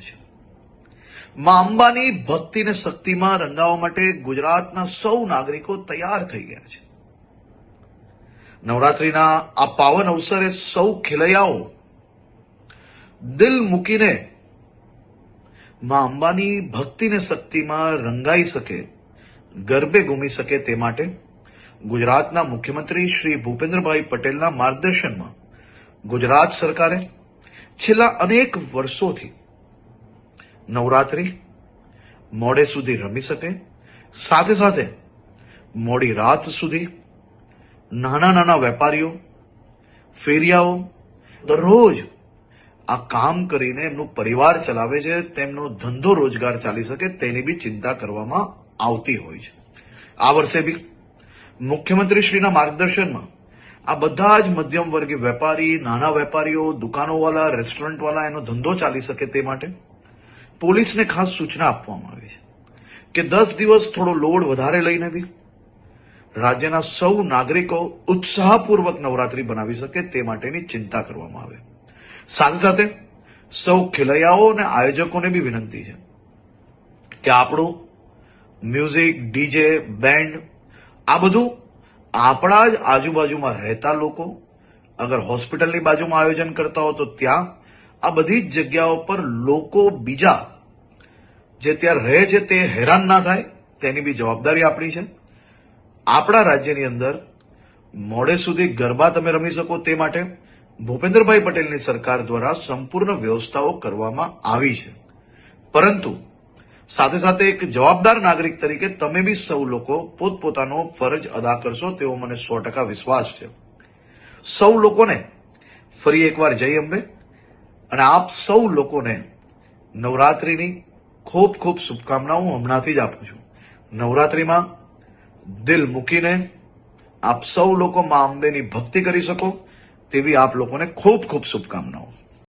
છે। માં અંબાની ભક્તિ અને શક્તિમાં રંગાવા માટે ગુજરાતના સૌ નાગરિકો તૈયાર થઈ ગયા છે। નવરાત્રીના આ પાવન અવસરે સૌ ખેલૈયાઓ દિલ મૂકીને માં અંબાની ભક્તિ અને શક્તિમાં રંગાઈ શકે, ગરબે ઘૂમી શકે તે માટે ગુજરાતના મુખ્યમંત્રી શ્રી ભૂપેન્દ્રભાઈ પટેલના માર્ગદર્શનમાં ગુજરાત સરકારે છેલ્લા અનેક વર્ષોથી નવરાત્રી મોડે સુધી રમી શકે, સાથે સાથે મોડી રાત સુધી નાના નાના વેપારીઓ, ફેરિયાઓ દરરોજ આ કામ કરીને એમનું પરિવાર ચલાવે છે, તેમનો ધંધો રોજગાર ચાલી શકે તેની બી ચિંતા કરવામાં આવતી હોય છે। આ વર્ષે બી મુખ્યમંત્રીશ્રીના માર્ગદર્શનમાં આ બધા જ મધ્યમ વર્ગીય વેપારી, નાના વેપારીઓ, દુકાનોવાળા, રેસ્ટોરન્ટવાળા એનો ધંધો ચાલી શકે તે માટે પોલીસને ખાસ સૂચના આપવામાં આવી છે કે 10 દિવસ થોડો લોડ વધારે લઈને બી રાજ્યના સૌ નાગરિકો ઉત્સાહપૂર્વક નવરાત્રી બનાવી શકે તે માટેની ચિંતા કરવામાં આવે। સાથે સાથે સૌ ખેલૈયાઓ અને આયોજકોને બી વિનંતી છે કે આપણું મ્યુઝિક, ડીજે, બેન્ડ આ બધું આપણા જ આજુબાજુમાં રહેતા લોકો, અગર હોસ્પિટલની બાજુમાં આયોજન કરતા હો તો ત્યાં આ બધી જ જગ્યાઓ પર લોકો બીજા જે ત્યાં રહે છે તે હેરાન ના થાય તેની બી જવાબદારી આપણી છે। આપણા રાજ્યની અંદર મોડે સુધી ગરબા તમે રમી શકો તે માટે ભૂપેન્દ્રભાઈ પટેલની સરકાર દ્વારા સંપૂર્ણ વ્યવસ્થાઓ કરવામાં આવી છે, પરંતુ સાથે સાથે એક જવાબદાર નાગરિક તરીકે તમે બી સૌ લોકો પોતપોતાનો ફરજ અદા કરશો તેવો મને 100% વિશ્વાસ છે। સૌ લોકોને ફરી એકવાર જય અંબે અને આપ સૌ લોકોને નવરાત્રીની ખૂબ ખૂબ શુભકામનાઓ હમણાંથી જ આપું છું। નવરાત્રીમાં દિલ મૂકીને આપ સૌ લોકો માં અંબેની ભક્તિ કરી શકો તેવી આપ લોકોને ખૂબ ખૂબ શુભકામનાઓ।